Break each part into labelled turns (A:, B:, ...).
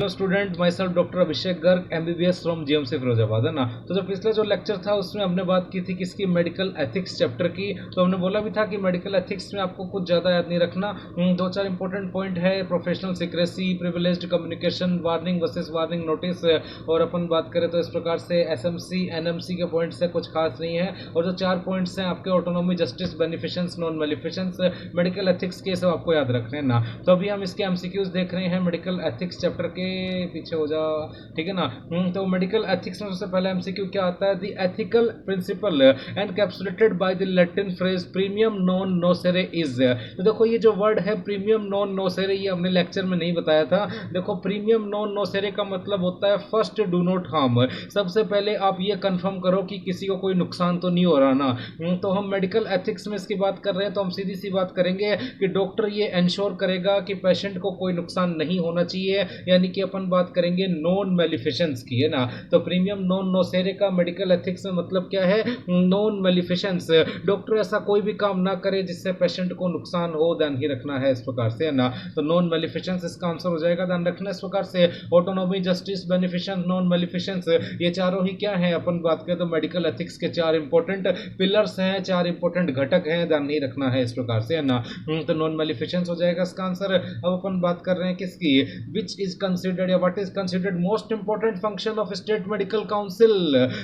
A: Hello student, my self doctor Abhishek Garg MBBS from GMC Firozabad, है ना। तो जो पिछला जो लेक्चर था उसमें हमने बात की थी किसकी, मेडिकल एथिक्स चैप्टर की। तो हमने बोला भी था कि मेडिकल एथिक्स में आपको कुछ ज़्यादा याद नहीं रखना। दो चार इंपॉर्टेंट पॉइंट है, professional secrecy, privileged communication, warning versus warning notice. और अपन बात करें तो इस प्रकार से एसएमसी एनएमसी के पॉइंट्स है, कुछ खास नहीं है। और जो चार पॉइंट्स हैं आपके, autonomy, justice, beneficence, non maleficence, medical ethics के, सब आपको याद रखने हैं ना। तो अभी हम इसके एमसीक्यूज देख रहे हैं मेडिकल एथिक्स चैप्टर के। पीछे हो जा, ठीक है ना। तो मेडिकल एथिक्स में सबसे पहला एमसीक्यू क्या आता है, the ethical principle encapsulated by the Latin phrase primum non nocere is. तो देखो ये जो वर्ड है प्रीमियम नॉन नोसेरे, ये हमने लेक्चर में नहीं बताया था। देखो प्रीमियम नॉन नोसेरे का मतलब होता है फर्स्ट डू नॉट हार्म। सबसे पहले आप ये कंफर्म करो कि किसी को कोई नुकसान तो नहीं हो रहा ना। तो हम मेडिकल एथिक्स में इसकी बात कर रहे हैं, तो हम सीधी सी बात करेंगे कि डॉक्टर ये इंश्योर करेगा कि पेशेंट को कोई नुकसान नहीं होना चाहिए, यानी कि अपन बात करेंगे नॉन मेलिफिशंस की, है ना। तो प्रीमियम नॉन नोसेरे का मेडिकल एथिक्स में मतलब क्या है, नॉन मेलिफिशंस। डॉक्टर ऐसा कोई भी काम ना करे जिससे पेशेंट को नुकसान हो, ध्यान ही रखना है इस प्रकार से, है ना। तो नॉन मेलिफिशंस इसका आंसर हो जाएगा, ध्यान रखना इस प्रकार से। ऑटोनॉमी, जस्टिस, बेनिफिशंस, नॉन मेलिफिशंस, ये चारों ही क्या है, अपन बात करें तो मेडिकल एथिक्स के चार इंपॉर्टेंट पिलर्स हैं, चार इंपॉर्टेंट घटक हैं, ध्यान नहीं रखना है इस प्रकार से, है ना। तो नॉन मेलिफिशंस हो जाएगा इसका आंसर। अब अपन बात कर रहे हैं किसकी, विच इज कंसिडर्ड या what is considered most important function of state medical council.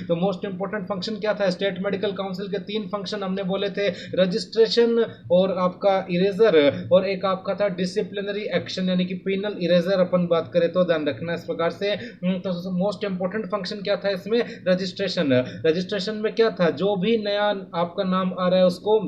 A: तो मोस्ट इंपॉर्टेंट फंक्शन क्या था स्टेट मेडिकल काउंसिल के, तीन फंक्शन हमने बोले थे, रजिस्ट्रेशन और आपका इरेजर, और एक आपका था डिसिप्लिनरी एक्शन यानी कि पेनल इरेजर। अपन बात करें तो ध्यान रखना इस प्रकार से। तो मोस्ट इंपॉर्टेंट फंक्शन क्या था इसमें, रजिस्ट्रेशन। रजिस्ट्रेशन में क्या था, जो भी नया आपका नाम आ रहा है उसको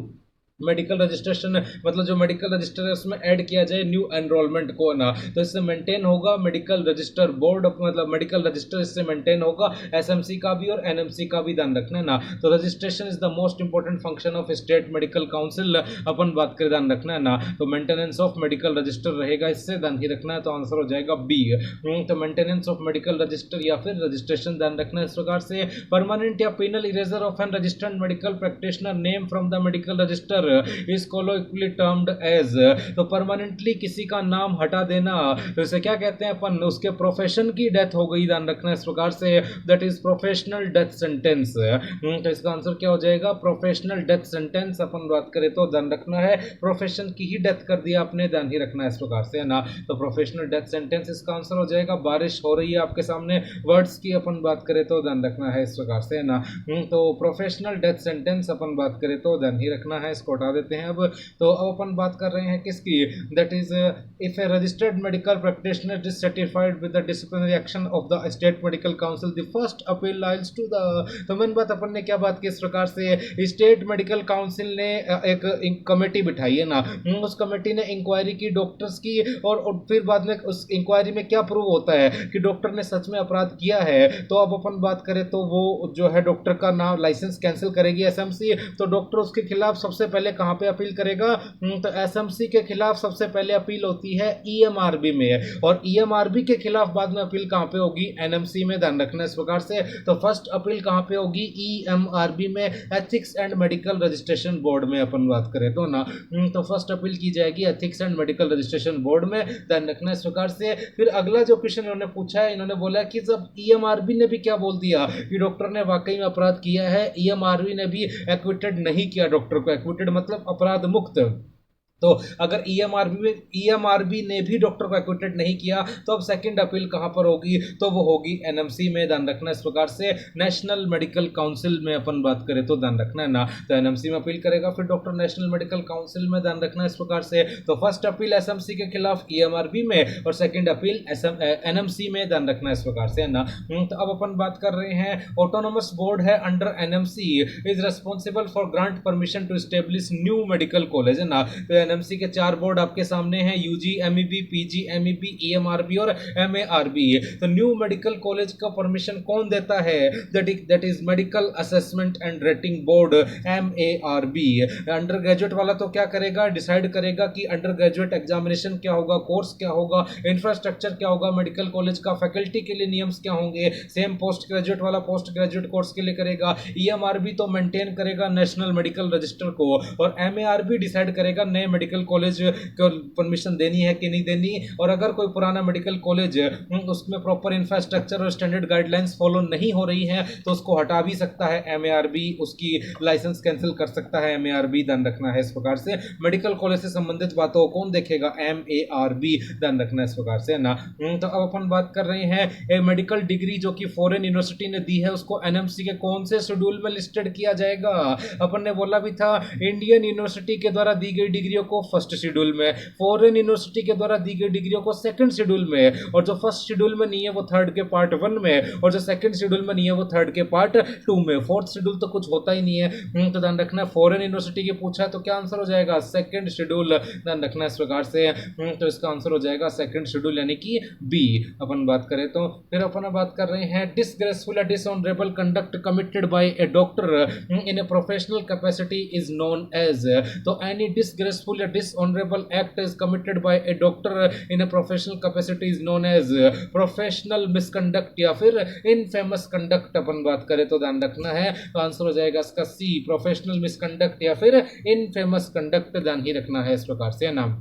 A: मेडिकल रजिस्ट्रेशन, मतलब जो मेडिकल रजिस्टर है उसमें ऐड किया जाए न्यू एनरोलमेंट को ना, तो इससे मेंटेन होगा मेडिकल रजिस्टर बोर्ड, मतलब मेडिकल रजिस्टर इससे मेंटेन होगा, एसएमसी का भी और एनएमसी का भी, ध्यान रखना है ना। तो registration is the most important function of state medical council, अपन बात करें, ध्यान रखना है ना। तो मेंटेनेंस ऑफ मेडिकल रजिस्टर रहेगा, इससे ध्यान ही रखना है, तो आंसर हो जाएगा बी। तो मेंटेनेंस ऑफ मेडिकल रजिस्टर या फिर रजिस्ट्रेशन, ध्यान रखना है इस प्रकार से। परमानेंट या penal erasure of an registered medical practitioner name from the medical register is colloquially termed as. तो परमानेंटली किसी का नाम हटा देना, तो इसे क्या कहते हैं अपन, उसके प्रोफेशन की डेथ हो गई, ध्यान रखना इस प्रकार से, that is professional death sentence. तो इसका आंसर क्या हो जाएगा, प्रोफेशनल डेथ सेंटेंस। अपन बात करें तो ध्यान रखना है प्रोफेशन की ही डेथ कर दिया आपने, ध्यान ही रखना है इस प्रकार से, है ना। तो प्रोफेशनल डेथ सेंटेंस इसका आंसर हो जाएगा। बारिश हो रही है आपके सामने, वर्ड्स की अपन बात करें तो ध्यान रखना है इस प्रकार से, है ना। तो प्रोफेशनल डेथ सेंटेंस अपन बात करें तो ध्यान ही रखना है, इसको हटा देते हैं अब। तो अब अपन बात कर रहे हैं किसकी, that is if a registered medical practitioner dissatisfied with the disciplinary action of the state medical council the first appeal lies to the. तो मैंने बात अपन ने क्या बात की इस प्रकार से, स्टेट मेडिकल काउंसिल ने एक कमेटी बिठाई है ना, उस कमेटी ने इंक्वायरी की डॉक्टर्स की, और फिर बाद में उस इंक्वायरी में क्या प्रूव होता है कि डॉक्टर ने सच में अपराध किया है। तो अब अपन बात करें तो वो जो है डॉक्टर का नाम लाइसेंस कैंसिल करेगी एसएमसी। तो डॉक्टर उसके खिलाफ सबसे पहले कहां पे अपील करेगा, तो एसएमसी के खिलाफ सबसे पहले अपील होती है ईएमआरबी में, और ईएमआरबी के खिलाफ बाद में अपील कहां पे होगी, एनएमसी में, ध्यान रखना इस प्रकार से। तो फर्स्ट अपील कहां पे होगी, ईएमआरबी में, ethics and medical registration board में अपन बात करें तो ना। तो फर्स्ट अपील की जाएगी ethics and medical registration board में, ध्यान रखना इस प्रकार से। फिर अगला जो क्वेश्चन इन्होंने पूछा है, इन्होंने बोला कि जब ईएमआरबी ने भी क्या बोल दिया कि डॉक्टर ने वाकई में अपराध किया है, ईएमआरबी ने भी एक्विटेड नहीं किया डॉक्टर को, एक्विटेड मतलब अपराध मुक्त। तो अगर ईएमआरबी ने भी डॉक्टर को एक्विटेड नहीं किया, तो अब सेकंड अपील कहां पर होगी, तो वो होगी एनएमसी में, ध्यान रखना इस प्रकार से। नेशनल मेडिकल काउंसिल में अपन बात करें तो ध्यान रखना है ना, तो एनएमसी में अपील करेगा फिर डॉक्टर नेशनल मेडिकल काउंसिल में, ध्यान रखना इस प्रकार से। तो फर्स्ट अपील एसएमसी के खिलाफ ईएमआरबी में, और सेकंड अपील एनएमसी में, ध्यान रखना इस प्रकार से, है ना। तो अब अपन बात कर रहे हैं ऑटोनोमस बोर्ड है under NMC is responsible for grant permission to establish new medical college, है ना। तो एनएमसी के चार बोर्ड आपके सामने हैं, UG, MEB, PG, MEB, EMRB और एमएआरबी। तो न्यू मेडिकल कॉलेज का परमिशन कौन देता है, that is medical assessment and rating board, MARB. Undergraduate वाला तो क्या करेगा, डिसाइड करेगा कि अंडर ग्रेजुएट एग्जामिनेशन क्या होगा, कोर्स क्या होगा, इंफ्रास्ट्रक्चर क्या होगा मेडिकल कॉलेज का, फैकल्टी के लिए नियम्स क्या होंगे। सेम पोस्ट ग्रेजुएट वाला पोस्ट ग्रेजुएट कोर्स के लिए करेगा। ईएमआरबी तो मेंटेन करेगा नेशनल मेडिकल रजिस्टर को, और एमएआरबी डिसाइड करेगा नए मेडिकल कॉलेज को परमिशन देनी है कि नहीं देनी, और अगर कोई पुराना मेडिकल कॉलेज उसमें प्रॉपर इंफ्रास्ट्रक्चर और स्टैंडर्ड गाइडलाइंस फॉलो नहीं हो रही है तो उसको हटा भी सकता है एमएआरबी, उसकी लाइसेंस कैंसिल कर सकता है एमएआरबी, ध्यान रखना है इस प्रकार से। मेडिकल कॉलेज से संबंधित बातों को कौन देखेगा, एमएआरबी, ध्यान रखना है इस प्रकार से ना। तो अब अपन बात कर रहे हैं मेडिकल डिग्री जो कि फॉरेन यूनिवर्सिटी ने दी है उसको एनएमसी के कौन से शेड्यूल में लिस्टेड किया जाएगा। अपन ने बोला भी था इंडियन यूनिवर्सिटी के द्वारा दी गई डिग्रियों को फर्स्ट शेड्यूल में, फॉरेन यूनिवर्सिटी के द्वारा दी गई डिग्रियों को सेकंड शेड्यूल में, और जो फर्स्ट शेड्यूल में नहीं है वो थर्ड के पार्ट 1 में, और जो सेकंड शेड्यूल में नहीं है वो थर्ड के पार्ट 2 में। फोर्थ शेड्यूल तो कुछ होता ही नहीं है। तो ध्यान रखना फॉरेन यूनिवर्सिटी की पूछा है तो क्या आंसर हो जाएगा, सेकंड शेड्यूल, ध्यान रखना इस प्रकार से। तो इसका आंसर हो जाएगा सेकंड शेड्यूल यानी कि बी। अपन बात करें तो फिर अपन बात कर रहे हैं डिसग्रेसफुल या dishonourable conduct committed by a doctor in a professional capacity is known as. तो एनी डिसग्रेसफुल या dishonourable act is committed by a doctor in a professional capacity is known as professional misconduct या फिर infamous conduct. अपन बात करें तो ध्यान रखना है तो आंसर हो जाएगा इसका सी, प्रोफेशनल मिसकंडक्ट या फिर इनफेमस कंडक्ट, ध्यान ही रखना है इस प्रकार से नाम।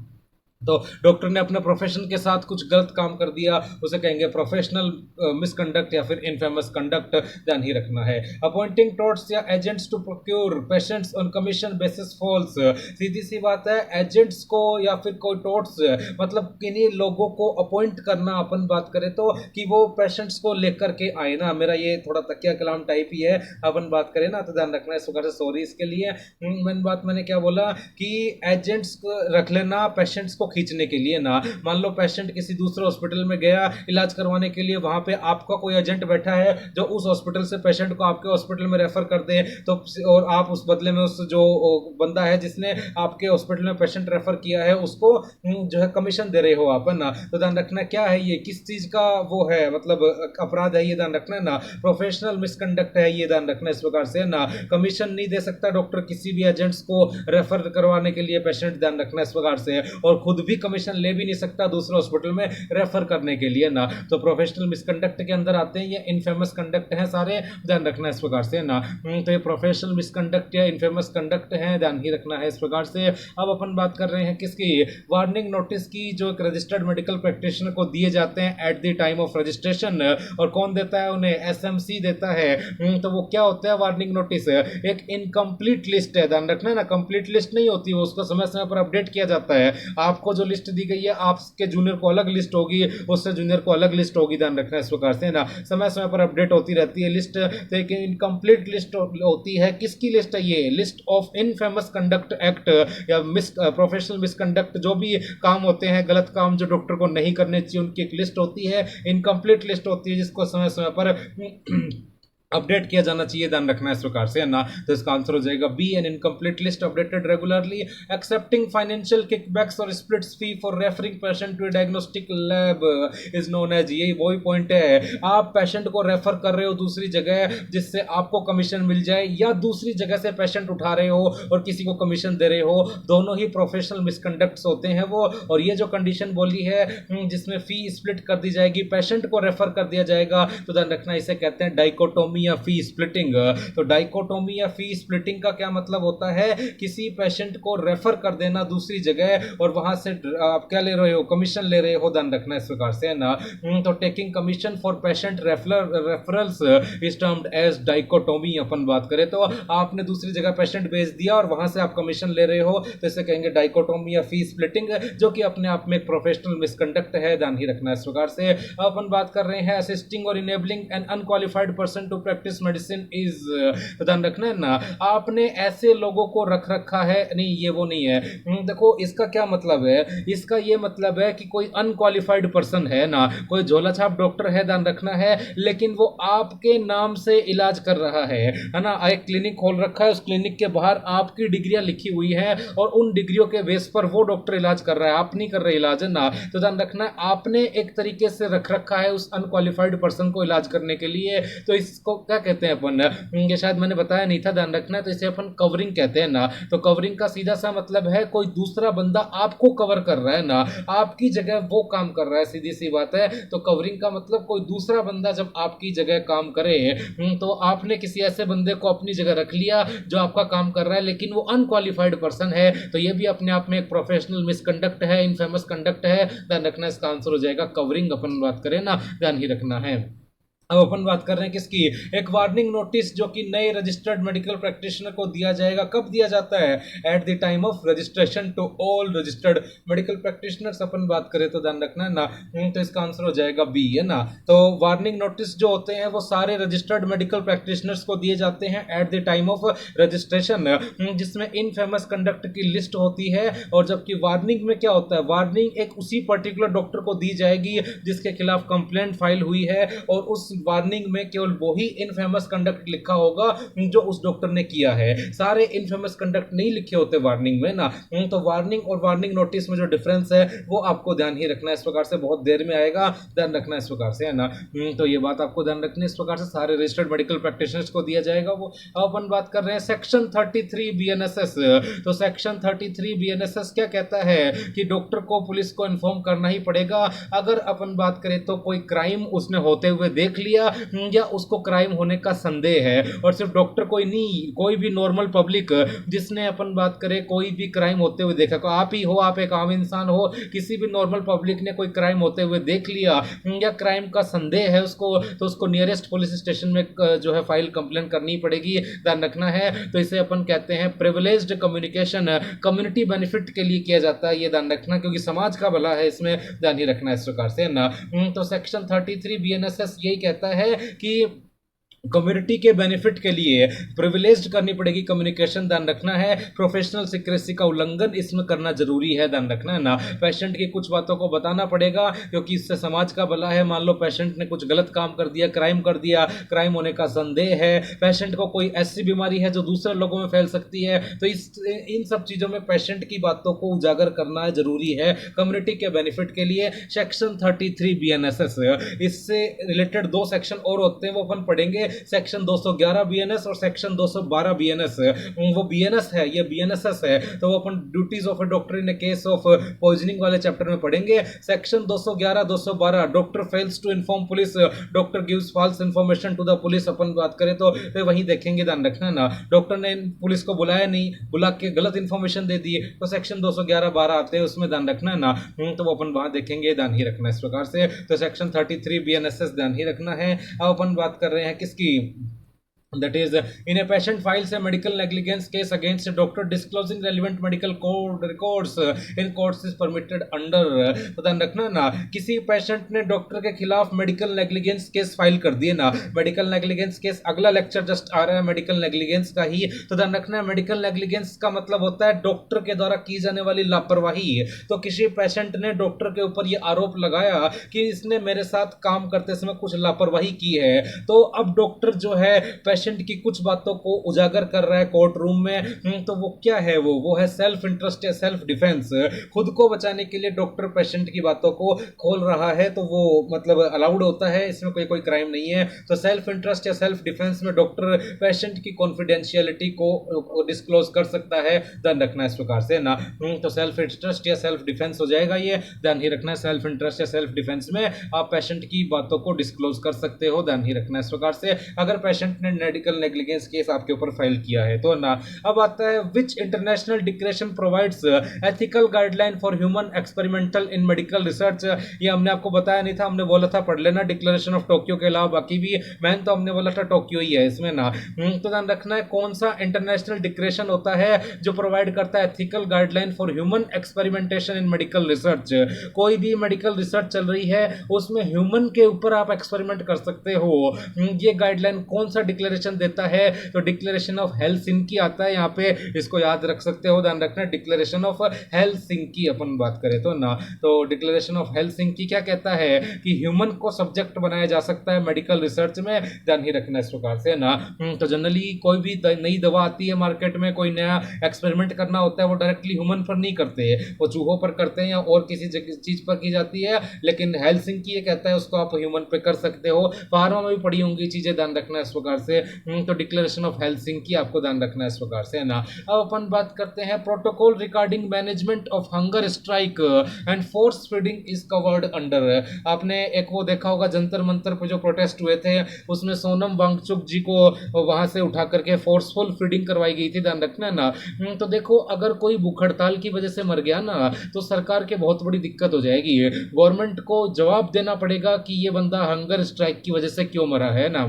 A: तो डॉक्टर ने अपने प्रोफेशन के साथ कुछ गलत काम कर दिया उसे कहेंगे प्रोफेशनल मिसकंडक्ट या फिर इनफेमस कंडक्ट, ध्यान ही रखना है। अपॉइंटिंग टोट्स या agents to procure patients on commission basis falls. सीधी सी बात है, एजेंट्स को या फिर कोई टोट्स मतलब किन्हीं लोगों को अपॉइंट करना, अपन बात करें तो कि वो पेशेंट्स को लेकर के आए ना, मेरा ये थोड़ा तकिया कलाम टाइप ही है, अपन बात करें ना तो ध्यान रखना है इस प्रकार से, सॉरी इसके लिए। मैंने क्या बोला कि एजेंट्स को रख लेना पेशेंट्स को खींचने के लिए ना। मान लो पेशेंट किसी दूसरे हॉस्पिटल में गया इलाज करवाने के लिए, वहां पे आपका कोई एजेंट बैठा है जो उस हॉस्पिटल से पेशेंट को आपके हॉस्पिटल में रेफर कर दे, तो और आप उस बदले में उस जो बंदा है जिसने आपके हॉस्पिटल में पेशेंट रेफर किया है उसको जो है कमीशन दे रहे हो आप ना। तो ध्यान रखना क्या है, ये किस चीज का वो है, मतलब अपराध है ये, ध्यान रखना है ना। प्रोफेशनल मिसकंडक्ट है ये, ध्यान रखना इस प्रकार से ना। कमीशन नहीं दे सकता डॉक्टर किसी भी एजेंट्स को रेफर करवाने के लिए पेशेंट, ध्यान रखना इस प्रकार से, और खुद भी कमीशन ले भी नहीं सकता दूसरे हॉस्पिटल में रेफर करने के लिए ना। तो प्रोफेशनल मिसकंडक्ट के अंदर आते हैं ये इनफेमस कंडक्ट है सारे, ध्यान रखना इस प्रकार से ना। तो ये प्रोफेशनल मिसकंडक्ट या इनफेमस कंडक्ट है, ध्यान ही रखना है इस प्रकार से। अब अपन बात कर रहे हैं किसकी, वार्निंग नोटिस की, जो एक रजिस्टर्ड मेडिकल प्रैक्टिशनर को दिए जाते हैं eight the time of registration, और कौन देता है उन्हें, एसएमसी देता है। तो वो क्या होता है वार्निंग नोटिस, एक इनकम्प्लीट लिस्ट है, ध्यान रखना है ना, कंप्लीट लिस्ट नहीं होती वो, उसको समय समय पर अपडेट किया जाता है। आपको जो लिस्ट दी गई है आपके जूनियर को अलग लिस्ट होगी, उससे जूनियर को अलग लिस्ट होगी, ध्यान रखना इस प्रकार से ना। समय समय पर अपडेट होती रहती है लिस्ट, लेकिन इनकम्प्लीट लिस्ट होती है। किसकी लिस्ट है ये, list of infamous conduct act या प्रोफेशनल मिसकंडक्ट, जो भी काम होते हैं गलत काम जो डॉक्टर को नहीं करने चाहिए उनकी एक लिस्ट होती है, इनकम्प्लीट लिस्ट होती है जिसको समय समय पर अपडेट किया जाना चाहिए, ध्यान रखना इस प्रकार से है ना। तो इसका आंसर हो जाएगा B, an incomplete list updated regularly. Accepting financial kickbacks और splits fee for referring patient to diagnostic lab is known as, यही वही पॉइंट है, आप पेशेंट को रेफर कर रहे हो दूसरी जगह जिससे आपको कमीशन मिल जाए, या दूसरी जगह से पेशेंट उठा रहे हो और किसी को कमीशन दे रहे हो, दोनों ही प्रोफेशनल मिसकंडक्ट्स होते हैं वो। और ये जो कंडीशन बोली है जिसमें फी स्प्लिट कर दी जाएगी, पेशेंट को रेफर कर दिया जाएगा, तो ध्यान रखना इसे कहते हैं डाइकोटोमी या फी स्प्लिटिंग। तो डाइकोटोमी या फी स्प्लिटिंग का क्या मतलब होता है, किसी पेशेंट को रेफर कर देना दूसरी जगह और वहां से आप क्या ले रहे हो, कमीशन ले रहे हो, ध्यान रखना इस प्रकार से है ना। तो taking commission for patient referrals is termed as dichotomy. अपन बात करें तो आपने दूसरी जगह पेशेंट भेज दिया और वहां से आप कमीशन ले रहे हो, तो इसे कहेंगे डाइकोटोमी या फी स्प्लिटिंग, जो कि अपने आप में एक प्रोफेशनल मिसकंडक्ट है, ध्यान ही रखना इस प्रकार से। अपन बात कर रहे हैं असिस्टिंग और enabling an unqualified person to practise medicine is, ध्यान रखना है ना। आपने ऐसे लोगों को रख रखा है, नहीं ये वो नहीं है। देखो इसका क्या मतलब है, इसका ये मतलब है कि कोई अनक्वालिफाइड पर्सन है ना, कोई झोला छाप डॉक्टर है, ध्यान रखना है, लेकिन वो आपके नाम से इलाज कर रहा है ना। एक क्लिनिक खोल रखा है, उस क्लिनिक के बाहर आपकी डिग्रियां लिखी हुई है और उन डिग्रियों के बेस पर वो डॉक्टर इलाज कर रहा है, आप नहीं कर रहे इलाज है ना। तो ध्यान रखना आपने एक तरीके से रख रखा है उस अनक्वालिफाइड पर्सन को इलाज करने के लिए, तो इसको क्या कहते हैं अपन, ये शायद मैंने बताया नहीं था, ध्यान रखना है। तो इसे अपन कवरिंग कहते हैं ना। तो कवरिंग का सीधा सा मतलब है कोई दूसरा बंदा आपको कवर कर रहा है ना, आपकी जगह वो काम कर रहा है, सीधी सी बात है। तो कवरिंग का मतलब कोई दूसरा बंदा जब आपकी जगह काम करे, तो आपने किसी ऐसे बंदे को अपनी जगह रख लिया जो आपका काम कर रहा है, लेकिन वो अनक्वालिफाइड पर्सन है, तो ये भी अपने आप में एक प्रोफेशनल मिसकंडक्ट है, इनफेमस कंडक्ट है। ध्यान रखना, इसका आंसर हो जाएगा कवरिंग। अपन बात करें ना, ध्यान ही रखना है। अब अपन बात कर रहे हैं किसकी, एक वार्निंग नोटिस जो कि नए रजिस्टर्ड मेडिकल प्रैक्टिशनर को दिया जाएगा। कब दिया जाता है? At the time of registration to all registered medical practitioners अपन बात करें तो ध्यान रखना है ना। तो इसका आंसर हो जाएगा बी, है ना। तो वार्निंग नोटिस जो होते हैं वो सारे रजिस्टर्ड मेडिकल प्रैक्टिशनर्स को दिए जाते हैं eight the time of registration, जिसमें इनफेमस कंडक्ट की लिस्ट होती है। और जबकि वार्निंग में क्या होता है, वार्निंग एक उसी पर्टिकुलर डॉक्टर को दी जाएगी जिसके खिलाफ कंप्लेंट फाइल हुई है, और उस वार्निंग में केवल वही इनफेमस कंडक्ट लिखा होगा जो उस डॉक्टर ने किया है। सारे इनफेमस कंडक्ट नहीं लिखे होते वार्निंग में ना। तो वार्निंग और वार्निंग नोटिस में जो डिफरेंस है वो आपको ध्यान ही रखना है। इस प्रकार से बहुत देर में आएगा, ध्यान रखना इस प्रकार से, है ना। तो ये बात आपको ध्यान रखनी है। इस प्रकार से सारे रजिस्टर्ड मेडिकल प्रैक्टिशनर्स को दिया जाएगा वो। अपन बात कर रहे हैं सेक्शन 33 बीएनएसएस। तो सेक्शन 33 बीएनएसएस क्या कहता है कि डॉक्टर को पुलिस को इन्फॉर्म करना ही पड़ेगा अगर अपन बात करें तो कोई क्राइम उसने होते हुए देख लिया या उसको क्राइम होने का संदेह है। और सिर्फ डॉक्टर कोई नहीं, कोई भी नॉर्मल पब्लिक जिसने अपन बात करें कोई भी क्राइम होते हुए देखा, को आप ही हो, आप एक आम इंसान हो, किसी भी नॉर्मल पब्लिक ने कोई क्राइम होते हुए देख लिया या क्राइम का संदेह है उसको, तो उसको नियरेस्ट पुलिस स्टेशन में जो है फाइल कंप्लेंट करनी पड़ेगी, ध्यान रखना है। तो इसे अपन कहते हैं प्रिविलेज्ड कम्युनिकेशन, कम्युनिटी बेनिफिट के लिए किया जाता है, ये ध्यान रखना, क्योंकि समाज का भला है, इसमें ध्यान ही रखना इस प्रकार से ना। तो सेक्शन 33 बीएनएसएस यही कहता है कि कम्युनिटी के बेनिफिट के लिए प्रिविलेज्ड करनी पड़ेगी कम्युनिकेशन, ध्यान रखना है। प्रोफेशनल सीक्रेसी का उल्लंघन इसमें करना जरूरी है, ध्यान रखना है ना। पेशेंट की कुछ बातों को बताना पड़ेगा क्योंकि इससे समाज का भला है। मान लो पेशेंट ने कुछ गलत काम कर दिया, क्राइम कर दिया, क्राइम होने का संदेह है, पेशेंट को कोई ऐसी बीमारी है जो दूसरे लोगों में फैल सकती है, तो इन सब चीज़ों में पेशेंट की बातों को उजागर करना जरूरी है कम्युनिटी के बेनिफिट के लिए। सेक्शन 33 बीएनएसएस, इससे रिलेटेड दो सेक्शन और होते हैं, वो अपन पढ़ेंगे। सेक्शन 211 बीएनएस और सेक्शन 212 बीएनएस। वो बीएनएस है, ये बीएनएसएस है, तो वो अपन duties of a doctor in a case of poisoning वाले चैप्टर में पढ़ेंगे। Section 211 212, doctor fails to inform police, doctor gives false information to the police, अपन बात करें तो वहीं देखेंगे, ध्यान रखना ना। डॉक्टर ने पुलिस को बुलाया नहीं, बुला के गलत इंफॉर्मेशन दे दी, तो सेक्शन 211 12 आते हैं, उसमें ध्यान रखना है ना। तो वो अपन वहां देखेंगे, ध्यान ही रखना इस प्रकार से। तो सेक्शन 33 बीएनएसएस ध्यान ही रखना है। अब अपन बात कर रहे हैं किसकी, that is in a patient files a medical negligence case against a doctor disclosing relevant medical code records in courts is permitted under। तो ध्यान रखना ना, किसी पेशेंट ने डॉक्टर के खिलाफ मेडिकल नेग्लिजेंस केस फाइल कर दिए ना, मेडिकल नेग्लिजेंस केस, अगला लेक्चर जस्ट आ रहा है मेडिकल नेग्लिजेंस का ही। तो ध्यान रखना, मेडिकल नेग्लिजेंस का मतलब होता है डॉक्टर के द्वारा की जाने वाली लापरवाही। तो किसी पेशेंट ने डॉक्टर के ऊपर यह आरोप लगाया कि इसने मेरे साथ काम करते समय कुछ लापरवाही की है, तो अब डॉक्टर जो है पेशेंट की कुछ बातों को उजागर कर रहा है कोर्ट रूम में। तो वो क्या है, वो है सेल्फ इंटरेस्ट या सेल्फ डिफेंस। खुद को बचाने के लिए डॉक्टर पेशेंट की बातों को खोल रहा है, तो वो मतलब अलाउड होता है, इसमें कोई क्राइम नहीं है। तो सेल्फ इंटरेस्ट या सेल्फ डिफेंस में डॉक्टर पेशेंट की कॉन्फिडेंशियलिटी को डिस्क्लोज कर सकता है, ध्यान रखना इस प्रकार से ना। तो सेल्फ इंटरेस्ट या सेल्फ डिफेंस हो जाएगा, ये ध्यान ही रखना है। सेल्फ इंटरेस्ट या सेल्फ डिफेंस में आप पेशेंट की बातों को डिस्क्लोज कर सकते हो, ध्यान ही रखना इस प्रकार से, अगर पेशेंट ने मेडिकल नेग्लिजेंस केस आपके ऊपर फाइल किया है तो ना। अब आता है विच international declaration provides ethical guideline for human experimental in medical research. ये हमने आपको बताया नहीं था, हमने बोला था पढ़ लेना डिक्लेरेशन ऑफ टोक्यो के अलावा बाकी भी, मैंने तो हमने बोला था टोक्यो ही है इसमें ना। तो ध्यान रखना है कौन सा इंटरनेशनल डिक्लेरेशन होता है जो प्रोवाइड करता है ethical guideline for human experimentation in medical research. कोई भी मेडिकल रिसर्च चल रही है उसमें ह्यूमन के ऊपर आप एक्सपेरिमेंट कर सकते हो, ये गाइडलाइन कौन सा डिक्लेरेशन डिक्लेरेशन देता है तो डिक्लेरेशन ऑफ हेलसिंकी आता है यहाँ पे, इसको याद रख सकते हो, ध्यान रखना। डिक्लेरेशन ऑफ हेलसिंकी अपन बात करें तो ना, तो डिक्लेरेशन ऑफ हेलसिंकी क्या कहता है कि ह्यूमन को सब्जेक्ट बनाया जा सकता है मेडिकल रिसर्च में, ध्यान ही रखना इस प्रकार से ना। तो जनरली कोई भी नई दवा आती है मार्केट में, कोई नया एक्सपेरिमेंट करना होता है, वो डायरेक्टली ह्यूमन पर नहीं करते, वो चूहों पर करते हैं या और किसी चीज पर की जाती है, लेकिन हेलसिंकी ये कहता है उसको आप ह्यूमन पे कर सकते हो। फार्मा में भी पड़ी होंगी चीजें, ध्यान रखना इस प्रकार से। तो डिक्लेरेशन ऑफ हेलसिंकी आपको ध्यान रखना इस प्रकार से ना। अब अपन बात करते हैं protocol regarding management of hunger strike and force feeding is covered under. आपने एक वो देखा होगा जंतर मंतर पे जो प्रोटेस्ट हुए थे, उसमें सोनम वांगचुक जी को वहां से उठा करके फोर्सफुल फीडिंग करवाई गई थी, ध्यान रखना ना। तो देखो अगर कोई भूख हड़ताल की वजह से मर गया ना तो सरकार के बहुत बड़ी दिक्कत हो जाएगी, गवर्नमेंट को जवाब देना पड़ेगा कि ये बंदा हंगर स्ट्राइक की वजह से क्यों मरा है ना।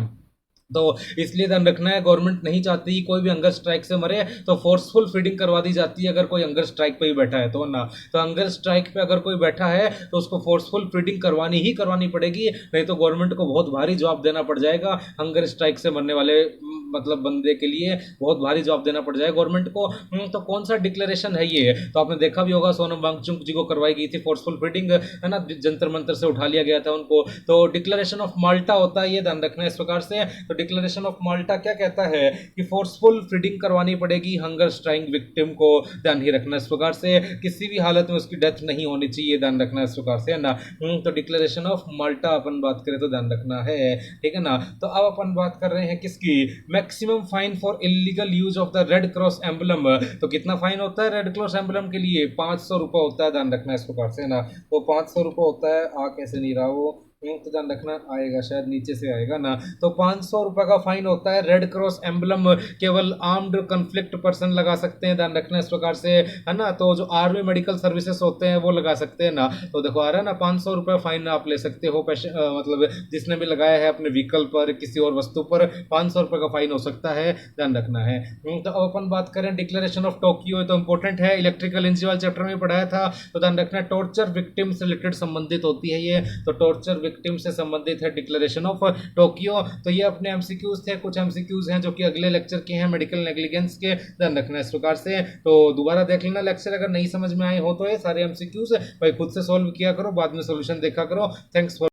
A: तो इसलिए ध्यान रखना है, गवर्नमेंट नहीं चाहती कोई भी हंगर स्ट्राइक से मरे, तो फोर्सफुल फीडिंग करवा दी जाती है अगर कोई हंगर स्ट्राइक पे ही बैठा है तो ना। तो हंगर स्ट्राइक पे अगर कोई बैठा है तो उसको फोर्सफुल फीडिंग करवानी पड़ेगी, नहीं तो गवर्नमेंट को बहुत भारी जवाब देना पड़ जाएगा। हंगर स्ट्राइक से मरने वाले मतलब बंदे के लिए बहुत भारी जवाब देना पड़ जाएगा गवर्नमेंट को। तो कौन सा डिक्लेरेशन है ये, तो आपने देखा भी होगा सोनम वांगचुक जी को करवाई गई थी फोर्सफुल फीडिंग, है ना, जंतर मंतर से उठा लिया गया था उनको। तो डिक्लेरेशन ऑफ माल्टा होता है, ये ध्यान रखना इस प्रकार से। तो डिक्लेरेशन ऑफ माल्टा क्या कहता है कि फोर्सफुल फीडिंग करवानी पड़ेगी हंगर स्ट्राइक विक्टिम को, ध्यान ही रखना इस प्रकार से। किसी भी हालत में उसकी डेथ नहीं होनी चाहिए, ध्यान रखना इस प्रकार से, है ना। तो डिक्लेरेशन ऑफ माल्टा अपन बात करें तो ध्यान रखना है, ठीक है ना। तो अब अपन बात कर रहे हैं किसकी, maximum fine for illegal use of the red cross emblem. तो कितना फाइन होता है रेड क्रॉस एम्बलम के लिए, 500 रुपये होता है, ध्यान रखना इस प्रकार से ना। तो 500 रुपये होता है, आ कैसे नहीं रहा वो, तो ध्यान रखना, आएगा शायद नीचे से आएगा ना। तो 500 रुपए का फाइन होता है। रेड क्रॉस एम्बलम केवल आर्म्ड कन्फ्लिक्ट पर्सन लगा सकते हैं, ध्यान रखना इस प्रकार से, है ना। तो जो आर्मी मेडिकल सर्विसेज होते हैं वो लगा सकते हैं ना। तो देखो आ रहा है ना, 500 रुपये फाइन आप ले सकते हो, मतलब जिसने भी लगाया है अपने व्हीकल पर किसी और वस्तु पर 500 रुपये का फाइन हो सकता है, ध्यान रखना है। तो अब अपन बात करें डिक्लेरेशन ऑफ टोक्यो, तो इंपॉर्टेंट है, इलेक्ट्रिकल इंजीनियर चैप्टर में पढ़ाया था, तो ध्यान रखना टॉर्चर विक्टिम से रिलेटेड संबंधित होती है ये। तो टॉर्चर विक्टिम से संबंधित है डिक्लेरेशन ऑफ टोक्यो। तो ये अपने एमसीक्यूज थे, कुछ एमसीक्यूज हैं जो कि अगले लेक्चर के हैं मेडिकल नेग्लिजेंस के, ध्यान रखना इस प्रकार से। तो दोबारा देख लेना लेक्चर, अगर नहीं समझ में आए हो तो ये सारे एमसीक्यूज भाई खुद से सॉल्व किया करो, बाद में सॉल्यूशन देखा करो। Thanks for